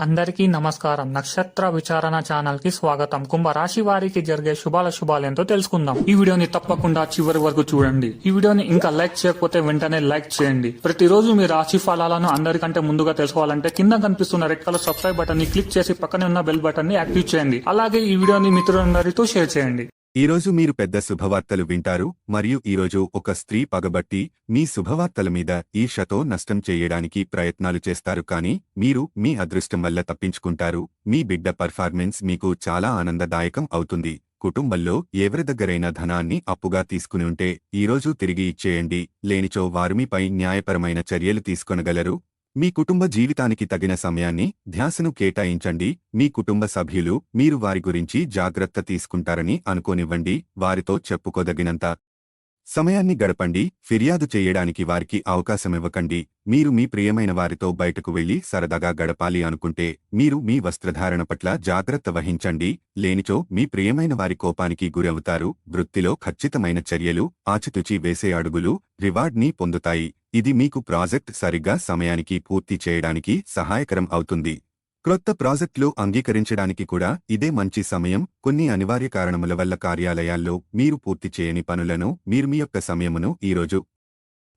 అందరికీ నమస్కారం. నక్షత్ర విచారణ ఛానల్ కి స్వాగతం. కుంభరాశి వారికి జరిగే శుభాలేంతో తెలుసుకుందాం. ఈ వీడియోని తప్పకుండా చివరి వరకు చూడండి. ఈ వీడియోని ఇంకా లైక్ చేయకపోతే వెంటనే లైక్ చేయండి. ప్రతిరోజు మీ రాశి ఫలాలను అందరికంటే ముందుగా తెలుసుకోవాలంటే కింద కనిపిస్తున్న రెడ్ కలర్ సబ్స్క్రైబ్ బటన్ ని క్లిక్ చేసి పక్కనే ఉన్న బెల్ బటన్ ని యాక్టివ్ చేయండి. అలాగే ఈ వీడియోని మిత్రులందరితో షేర్ చేయండి. ఈరోజు మీరు పెద్ద శుభవార్తలు వింటారు మరియు ఈరోజు ఒక స్త్రీ పగబట్టి మీ శుభవార్తల మీద ఈర్షతో నష్టం చేయడానికి ప్రయత్నాలు చేస్తారు కానీ మీరు మీ అదృష్టం వల్ల తప్పించుకుంటారు. మీ బిడ్డ పర్ఫార్మెన్స్ మీకు చాలా ఆనందదాయకం అవుతుంది. కుటుంబంలో ఎవరి దగ్గరైనా ధనాన్ని అప్పుగా తీసుకుని ఉంటే ఈరోజు తిరిగి ఇచ్చేయండి. లేనిచో వారు మీపై న్యాయపరమైన చర్యలు తీసుకొనగలరు. మీ కుటుంబ జీవితానికి తగిన సమయాన్ని ధ్యాసను కేటాయించండి. మీ కుటుంబ సభ్యులు మీరు వారి గురించి జాగ్రత్త తీసుకుంటారని అనుకోనివ్వండి. వారితో చెప్పుకోదగినంత సమయాన్ని గడపండి. ఫిర్యాదు చేయడానికి వారికి అవకాశమివ్వకండి. మీరు మీ ప్రియమైన వారితో బయటకు వెళ్లి సరదాగా గడపాలి అనుకుంటే మీరు మీ వస్త్రధారణ పట్ల జాగ్రత్త వహించండి. లేనిచో మీ ప్రియమైన వారి కోపానికి గురవుతారు. వృత్తిలో ఖచ్చితమైన చర్యలు, ఆచితూచి వేసే అడుగులు రివార్డ్ని పొందుతాయి. ఇది మీకు ప్రాజెక్ట్ సరిగ్గా సమయానికి పూర్తి చేయడానికి సహాయకరం అవుతుంది. క్రొత్త ప్రాజెక్టులు అంగీకరించడానికి కూడా ఇదే మంచి సమయం. కొన్ని అనివార్య కారణముల వల్ల కార్యాలయాల్లో మీరు పూర్తి చేయని పనులను మీరు మీ యొక్క సమయమును ఈరోజు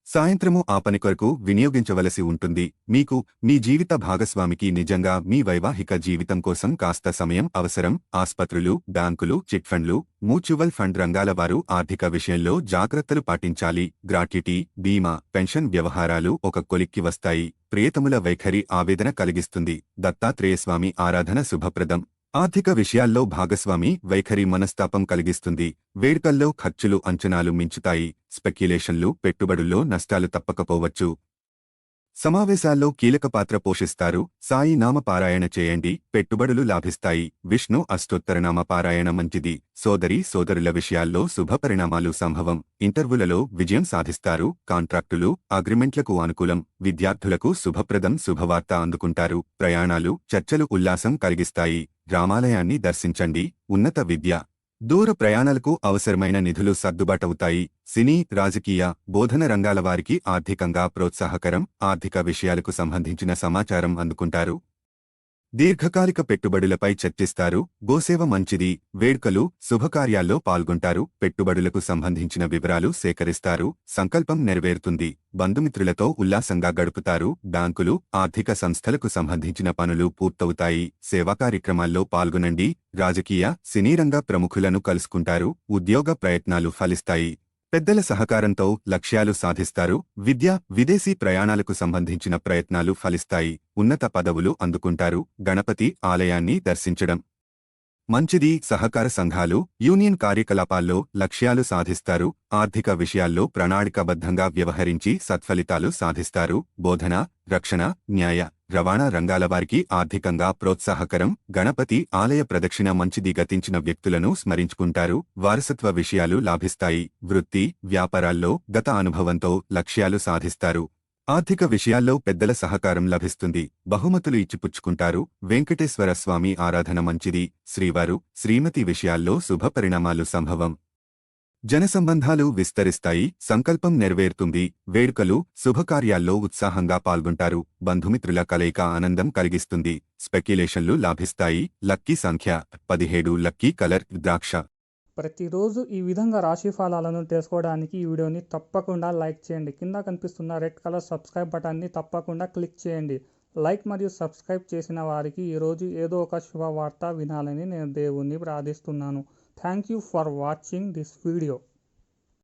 సాయంత్రము ఆ పని కొరకు వినియోగించవలసి ఉంటుంది. మీకు మీ జీవిత భాగస్వామికి నిజంగా మీ వైవాహిక జీవితం కోసం కాస్త సమయం అవసరం. ఆస్పత్రులు, బ్యాంకులు, చిట్ ఫండ్లు, మ్యూచువల్ ఫండ్ రంగాల వారు ఆర్థిక విషయంలో జాగ్రత్తలు పాటించాలి. గ్రాట్యుటీ, బీమా, పెన్షన్ వ్యవహారాలు ఒక కొలిక్కి వస్తాయి. ప్రియతముల వైఖరి ఆవేదన కలిగిస్తుంది. దత్తాత్రేయస్వామి ఆరాధన శుభప్రదం. ఆర్థిక విషయాల్లో భాగస్వామి వైఖరి మనస్తాపం కలిగిస్తుంది. వేడుకల్లో ఖర్చులు అంచనాలు మించుతాయి. స్పెక్యులేషన్లు, పెట్టుబడుల్లో నష్టాలు తప్పకపోవచ్చు. సమావేశాల్లో కీలక పాత్ర పోషిస్తారు. సాయి నామ పారాయణ చేయండి, పెట్టుబడులు లాభిస్తాయి. విష్ణు అష్టోత్తరనామ పారాయణ మంచిది. సోదరీ సోదరుల విషయాల్లో శుభ పరిణామాలు సంభవం. ఇంటర్వ్యూలలో విజయం సాధిస్తారు. కాంట్రాక్టులు, అగ్రిమెంట్లకు అనుకూలం. విద్యార్థులకు శుభప్రదం. శుభవార్త అందుకుంటారు. ప్రయాణాలు, చర్చలు ఉల్లాసం కలిగిస్తాయి. రామాలయాన్ని దర్శించండి. ఉన్నత విద్య, దూర ప్రయాణాలకు అవసరమైన నిధులు సర్దుబాటవుతాయి. సినీ, రాజకీయ, బోధన రంగాల వారికి ఆర్థికంగా ప్రోత్సాహకరం. ఆర్థిక విషయాలకు సంబంధించిన సమాచారం అందుకుంటారు. దీర్ఘకాలిక పెట్టుబడులపై చర్చిస్తారు. గోసేవ మంచిది. వేడుకలు, శుభకార్యాల్లో పాల్గొంటారు. పెట్టుబడులకు సంబంధించిన వివరాలు సేకరిస్తారు. సంకల్పం నెరవేరుతుంది. బంధుమిత్రులతో ఉల్లాసంగా గడుపుతారు. బ్యాంకులు, ఆర్థిక సంస్థలకు సంబంధించిన పనులు పూర్తవుతాయి. సేవా కార్యక్రమాల్లో పాల్గొనండి. రాజకీయ, సినీరంగ ప్రముఖులను కలుసుకుంటారు. ఉద్యోగ ప్రయత్నాలు ఫలిస్తాయి. పెద్దల సహకారంతో లక్ష్యాలు సాధిస్తారు. విద్య, విదేశీ ప్రయాణాలకు సంబంధించిన ప్రయత్నాలు ఫలిస్తాయి. ఉన్నత పదవులు అందుకుంటారు. గణపతి ఆలయాన్ని దర్శించడం మంచిది. సహకార సంఘాలు, యూనియన్ కార్యకలాపాల్లో లక్ష్యాలు సాధిస్తారు. ఆర్థిక విషయాల్లో ప్రణాళికాబద్ధంగా వ్యవహరించి సత్ఫలితాలు సాధిస్తారు. బోధన, రక్షణ, న్యాయ, రవాణా రంగాల వారికి ఆర్థికంగా ప్రోత్సాహకరం. గణపతి ఆలయ ప్రదక్షిణ మంచిది. గతించిన వ్యక్తులను స్మరించుకుంటారు. వారసత్వ విషయాలు లాభిస్తాయి. వృత్తి, వ్యాపారాల్లో గత అనుభవంతో లక్ష్యాలు సాధిస్తారు. ఆర్థిక విషయాల్లో పెద్దల సహకారం లభిస్తుంది. బహుమతులు ఇచ్చిపుచ్చుకుంటారు. వెంకటేశ్వర స్వామి ఆరాధన మంచిది. శ్రీవారు, శ్రీమతి విషయాల్లో శుభ పరిణామాలు సంభవం. జనసంబంధాలు విస్తరిస్తాయి. సంకల్పం నెరవేరుతుంది. వేడుకలు, శుభకార్యాల్లో ఉత్సాహంగా పాల్గొంటారు. బంధుమిత్రుల కలయిక ఆనందం కలిగిస్తుంది. స్పెక్యులేషన్లు లాభిస్తాయి. లక్కీ సంఖ్య 17. లక్కీ కలర్ ద్రాక్ష. ప్రతిరోజు ఈ విధంగా రాశి ఫలాలను తెలుసుకోవడానికి ఈ వీడియోని తప్పకుండా లైక్ చేయండి. కింద కనిపిస్తున్న రెడ్ కలర్ సబ్స్క్రైబ్ బటన్ని తప్పకుండా క్లిక్ చేయండి. లైక్ మరియు సబ్స్క్రైబ్ చేసిన వారికి ఈరోజు ఏదో ఒక శుభవార్త వినాలని నేను దేవుణ్ణి ప్రార్థిస్తున్నాను. Thank you for watching this video.